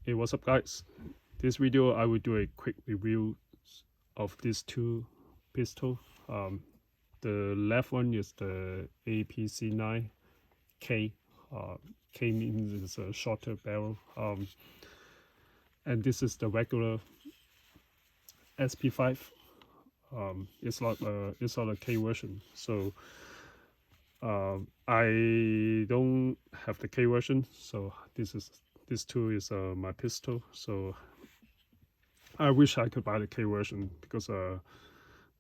Hey, what's up guys? This video I will do a quick review of these two pistol. The left one is the APC9K. K means it's a shorter barrel. And this is the regular SP5. It's not a K version. So I don't have the K version. So this two is my pistol. So I wish I could buy the K version because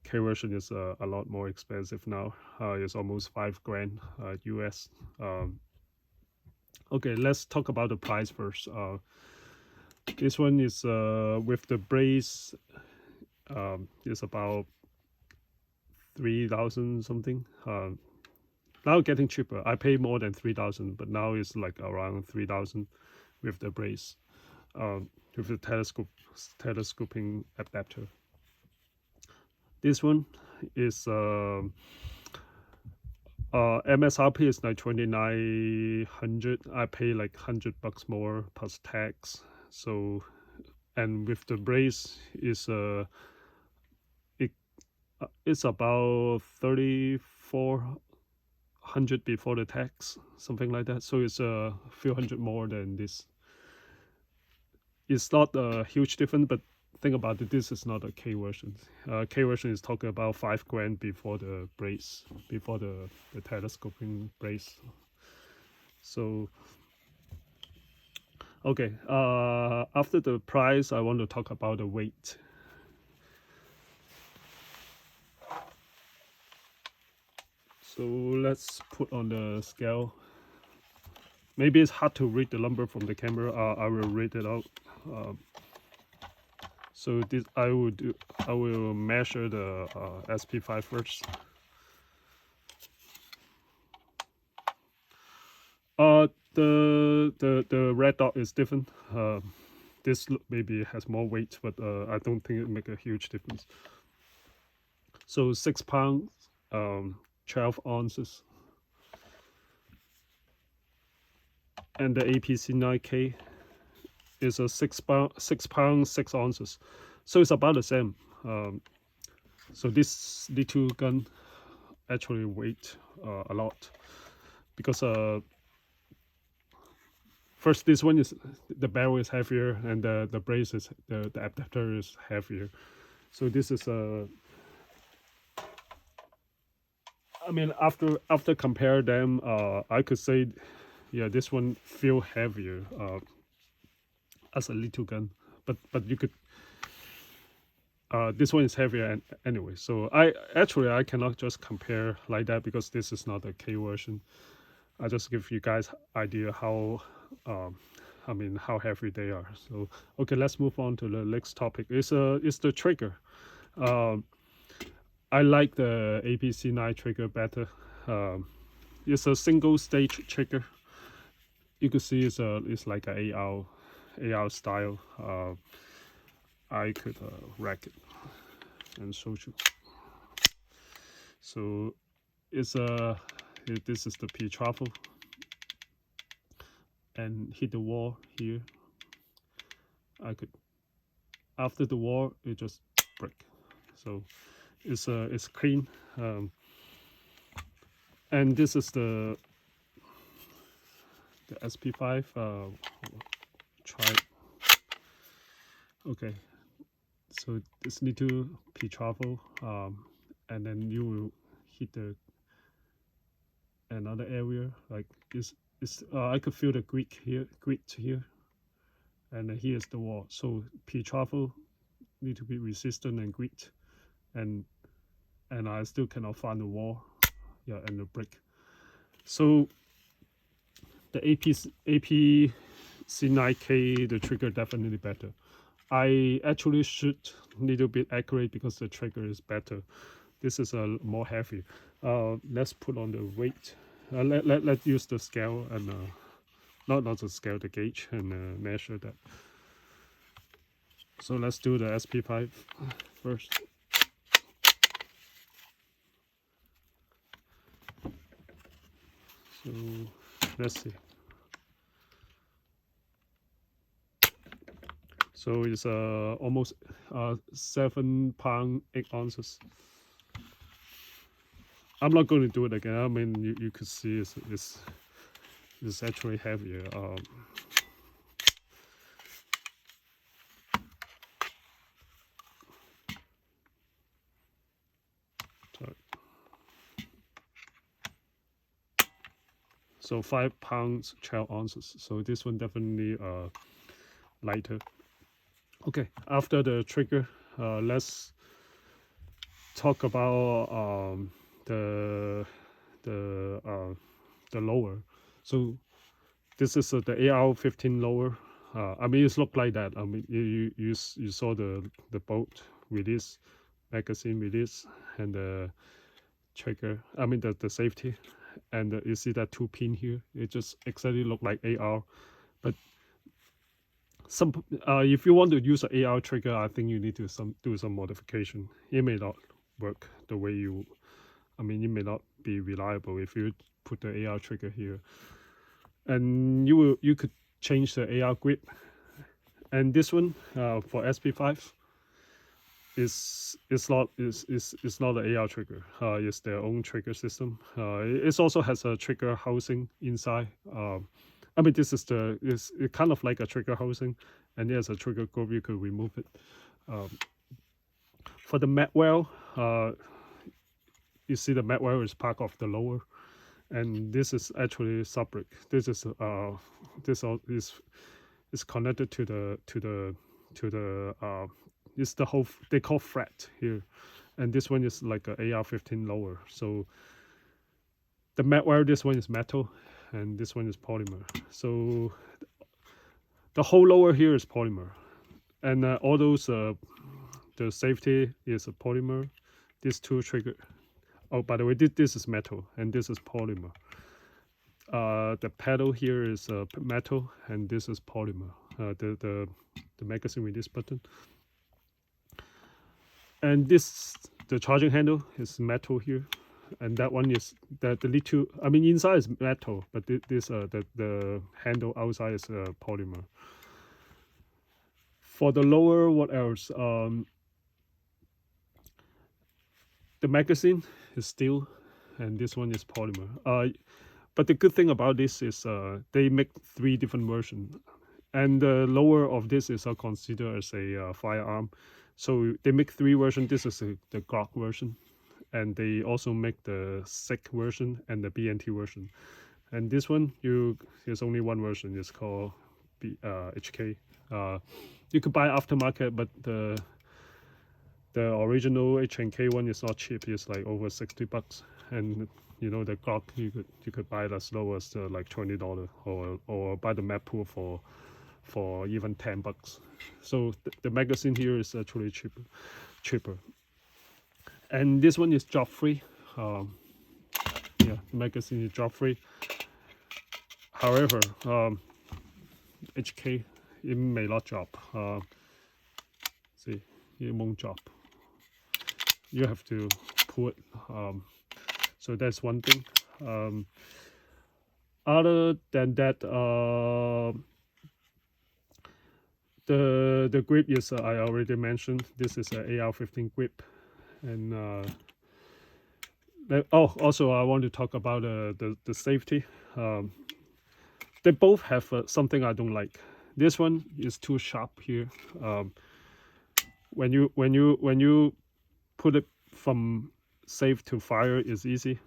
K version is a lot more expensive now. It's almost $5,000 US. Okay, let's talk about the price first. This one is with the brace. It's about 3,000 something. Now getting cheaper. I pay more than 3,000, but now it's like around 3,000 with the brace. With the telescoping adapter. This one is MSRP is like 2,900. I pay like $100 more plus tax. So, and with the brace is it's about 3,400 before the tax, something like that. So it's a few hundred more than this. It's not a huge difference, but think about it, this is not a K version. K version is talking about $5,000 before the brace, before the telescoping brace. So, okay, after the price, I want to talk about the weight. So let's put on the scale. Maybe it's hard to read the number from the camera. I will read it out. So this I will measure the SP5 first. The red dot is different. This maybe has more weight, but I don't think it make a huge difference. So 6 pounds, 12 ounces. And the APC9K is a 6 pounds 6 ounces, so it's about the same. So this little gun actually weight a lot because first this one is the barrel is heavier and the brace is the adapter is heavier. So this is I mean after compare them, I could say yeah, this one feel heavier as a little gun, but you could this one is heavier anyway. So I cannot just compare like that because this is not a K version. I just give you guys idea how I mean how heavy they are. So okay, let's move on to the next topic. It's the trigger. I like the APC9 trigger better. It's a single stage trigger. You can see it's like a AR style. I could rack it and show you. So it's this is the P travel and hit the wall here. I could after the wall it just break. So it's clean. And this is the SP5. Try it. Okay. So this little P travel, and then you will hit the another area like this. I could feel the grit here, and here's the wall. So P travel need to be resistant and grit, and I still cannot find the wall, yeah, and the brick. So the APC9K, the trigger definitely better. I actually shoot a little bit accurate because the trigger is better. This is a more heavy. Let's put on the weight. Let's use the scale and not the scale, the gauge, and measure that. So let's do the SP5 first. So let's see. So it's almost 7 pounds 8 ounces. I'm not going to do it again. I mean, you could see it's actually heavier. So 5 pounds 12 ounces. So this one definitely lighter. Okay, after the trigger, let's talk about the lower. So this is the AR15 lower. I mean, it's look like that. I mean, you saw the bolt release, magazine release, and the trigger. I mean the safety, and you see that 2 pin here. It just exactly look like AR, but some if you want to use an AR trigger, I think you need to do some modification. It may not work the way you. I mean, it may not be reliable if you put the AR trigger here, and you could change the AR grip. And this one for SP5 is not an AR trigger. It's their own trigger system. It also has a trigger housing inside. I mean, this is it's kind of like a trigger housing, and there's a trigger group. You could remove it. For the magwell, you see the magwell is part of the lower, and this is actually sub-brick. This is is connected to the it's the whole they call fret here, and this one is like a AR15 lower. So the magwell, this one is metal, and this one is polymer. So the whole lower here is polymer, and all those the safety is a polymer. These two trigger. Oh, by the way, this is metal and this is polymer. The pedal here is metal and this is polymer. The magazine release button. And the charging handle is metal here, and that one is the little. I mean, inside is metal, but the handle outside is polymer. For the lower, what else? The magazine is steel, and this one is polymer. But the good thing about this is they make 3 different versions, and the lower of this is considered as a firearm. So they make 3 versions. This is the Koch version, and they also make the SIG version and the BNT version. And this one, there's only one version. It's called HK. You could buy aftermarket, but the original H&K one is not cheap. It's like over $60, and you know the Koch you could buy it as low as like $20, or buy the map pool for even $10. So the magazine here is actually cheaper. And this one is drop free. Yeah, the magazine is drop free. However, HK it may not drop. See, it won't drop. You have to pull it. So that's one thing. Other than that, the grip is I already mentioned. This is an AR15 grip, and also I want to talk about the safety. They both have something I don't like. This one is too sharp here. When you put it from safe to fire is easy,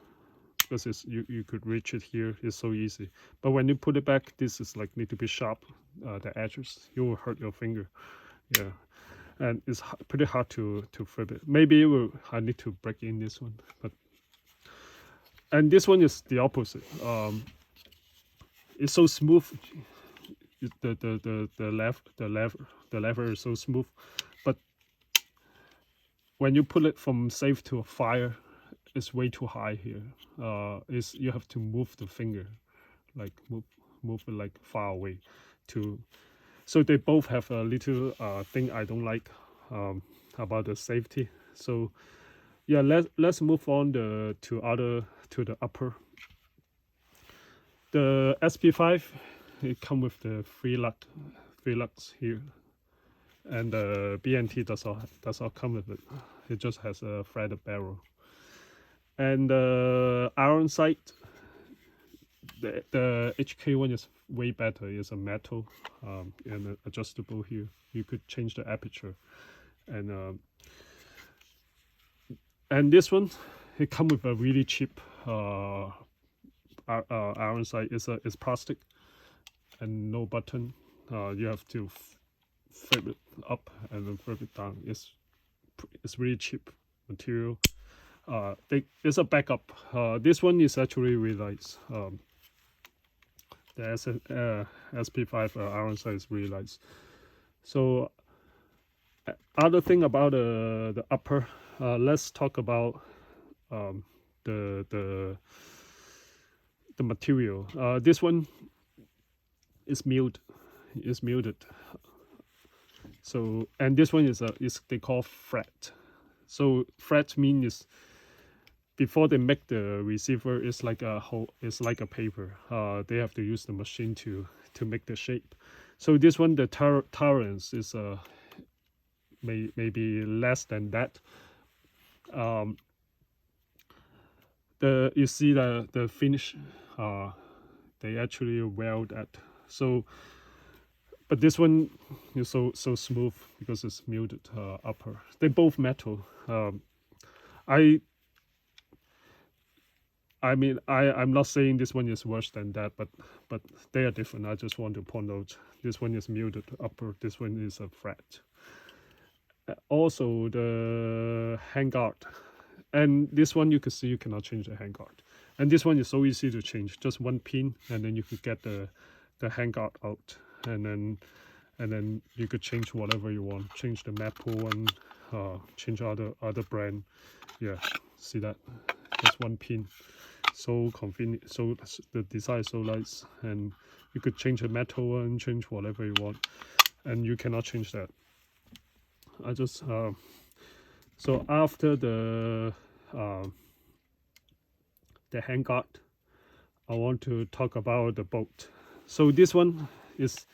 because you could reach it here. It's so easy. But when you put it back, this is like need to be sharp. The edges, you will hurt your finger. Yeah, and it's pretty hard to flip it. Maybe I need to break in this one, and this one is the opposite. It's so smooth. The lever is so smooth, but when you put it from safe to fire, it's way too high here. You have to move the finger, like move it like far away. So they both have a little thing I don't like about the safety. So yeah, let's move on to the upper. The SP5, it come with the 3 lux here. and the BNT does not come with it. It just has a threaded barrel. And the iron sight, the HK one is way better. It's a metal and adjustable here. You could change the aperture, and this one, it comes with a really cheap iron sight. It's plastic and no button. You have to flip it up and then flip it down. It's really cheap material. It's a backup. This one is actually really nice. The SP5 iron sight is really nice. So other thing about the upper, let's talk about the material. This one is milled. Is muted. So, and this one is they call fret. So fret means before they make the receiver, it's like a paper. They have to use the machine to make the shape. So this one, the tolerance is maybe less than that. You see the finish, they actually weld at. So, but this one is so smooth because it's muted upper. They're both metal. I mean, I'm not saying this one is worse than that, but they are different. I just want to point out this one is muted upper, this one is a fret. Also the handguard, and this one you can see you cannot change the handguard, and this one is so easy to change. Just one pin, and then you could get the handguard out, and then you could change whatever you want. Change the Maple one, change other brand. Yeah, see that? Just one pin. So convenient. So the design is so nice, and you could change the metal one, change whatever you want, and you cannot change that. I just so after the handguard, I want to talk about the bolt. So this one is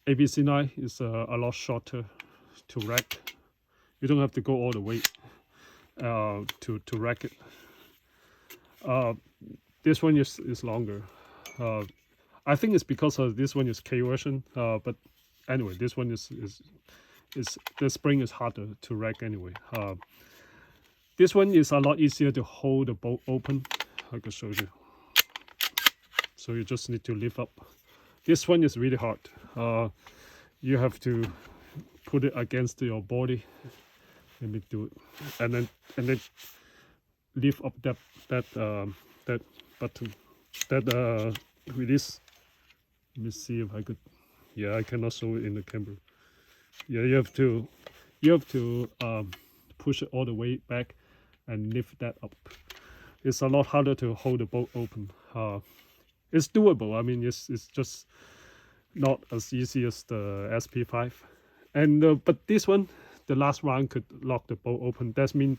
APC9 is a lot shorter to rack. You don't have to go all the way to rack it. This one is longer. I think it's because of this one is K version. But anyway, this one is the spring is harder to rack anyway. This one is a lot easier to hold the bolt open. I can show you. So you just need to lift up. This one is really hard. You have to put it against your body. Let me do it, and then lift up that button, that release. Let me see if I could. Yeah, I cannot show it in the camera. Yeah, you have to push it all the way back and lift that up. It's a lot harder to hold the bolt open. It's doable. I mean, it's just not as easy as the SP5, and but this one, the last round could lock the bolt open. That means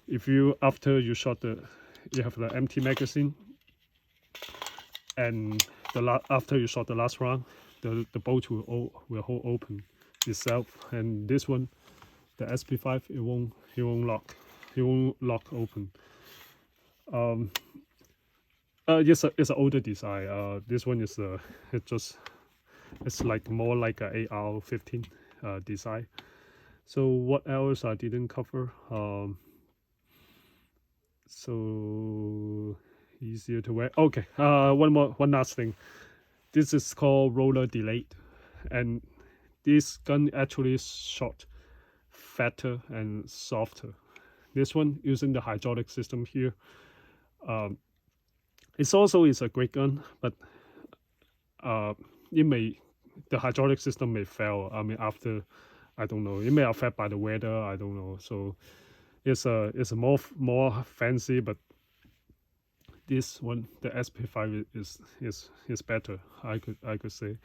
if you after you shot you have the empty magazine, and after you shot the last round, the bolt will hold open itself. And this one, the SP5, it won't lock open. It's an older design. This one is it's like more like a AR-15 design. So what else I didn't cover? So easier to wear. Okay. One last thing. This is called roller delayed, and this gun actually shot fatter and softer. This one using the hydraulic system here. It's also is a great gun, but the hydraulic system may fail. I mean, after, I don't know, it may affect by the weather. I don't know. So it's a more fancy, but this one, the SP5 is better. I could say,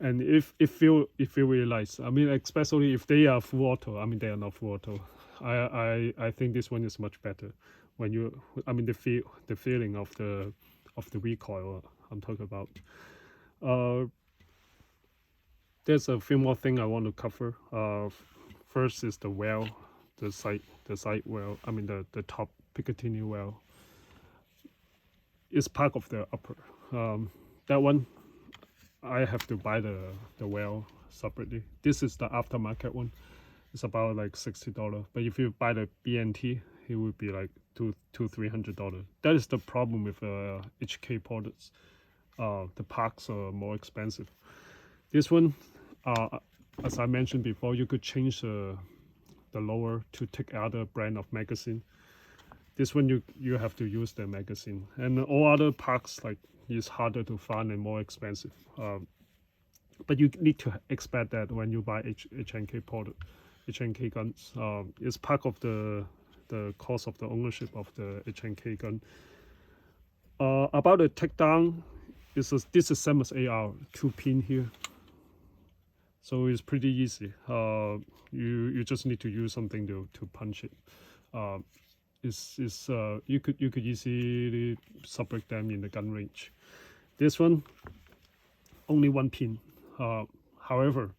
and if it feel really nice. I mean, especially if they are full auto. I mean, they are not full auto. I think this one is much better. When you, I mean, the feeling of the recoil I'm talking about. there's a few more things I want to cover. First is the well, the side well. I mean the top Picatinny well is part of the upper. That one I have to buy the well separately. This is the aftermarket one. It's about like $60. But if you buy the BNT, it would be like $300. That is the problem with HK products. The parts are more expensive. This one, as I mentioned before, you could change the lower to take other brand of magazine. This one you have to use the magazine, and all other parts like is harder to find and more expensive. But you need to expect that when you buy HNK product, HNK guns. It's part of the cost of the ownership of the HNK gun. About the takedown, this is same as AR, 2-pin here. So it's pretty easy. You just need to use something to punch it. You could easily subject them in the gun range. This one, only 1 pin. However,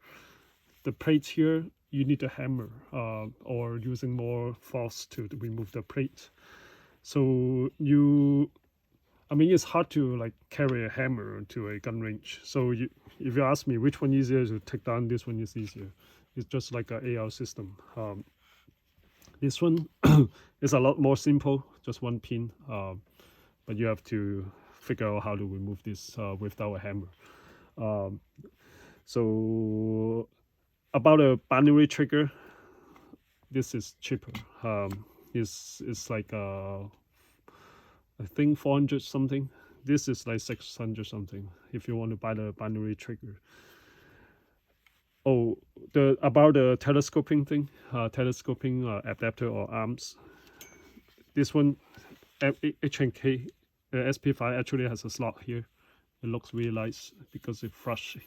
the plates here you need a hammer or using more force to remove the plate. So it's hard to like carry a hammer to a gun range. So if you ask me which one is easier to take down, this one is easier. It's just like an AR system. This one is a lot more simple, just 1 pin, but you have to figure out how to remove this without a hammer. So about a binary trigger, this is cheaper. It's like I think 400 something. This is like 600 something if you want to buy the binary trigger. Oh, about the telescoping thing, telescoping adapter or arms. This one, HNK, SP5 actually has a slot here. It looks really nice because it's flush.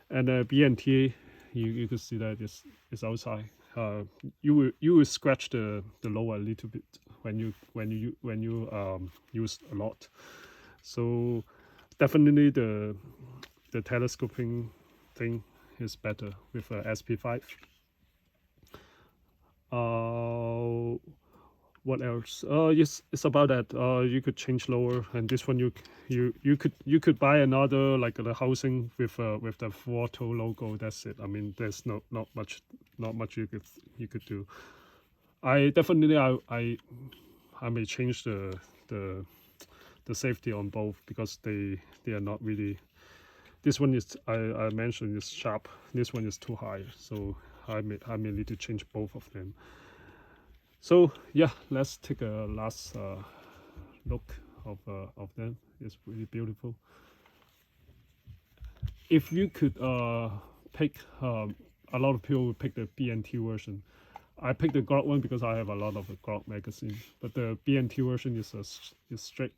And BNT, you can see that it's outside. You will scratch the lower a little bit when you use a lot. So definitely the telescoping thing is better with SP5. What else? Yes, it's about that. You could change lower, and this one you could buy another like the housing with the Photo logo. That's it. I mean, there's not much you could do. I may change the safety on both because they are not really. This one is I mentioned is sharp. This one is too high, so I may need to change both of them. So yeah, let's take a last look of them. It's really beautiful. If you could pick, a lot of people would pick the BNT version. I picked the Glock one because I have a lot of the Glock magazine. But the BNT version is straight.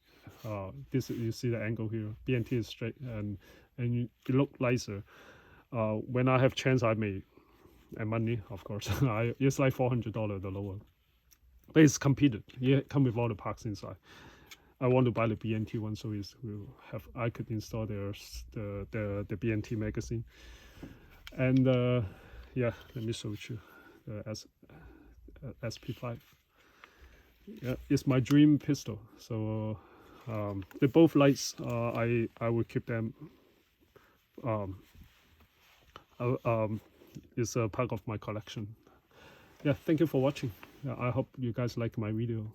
This you see the angle here. BNT is straight and it look nicer. When I have chance, I may, and money of course. It's like $400 the lower. But it's competed. Yeah, come with all the parts inside. I want to buy the BNT one, so I could install the BNT magazine. And yeah, let me show you the SP5. Yeah, it's my dream pistol. So the both lights, I will keep them. It's a part of my collection. Yeah, thank you for watching. I hope you guys like my video.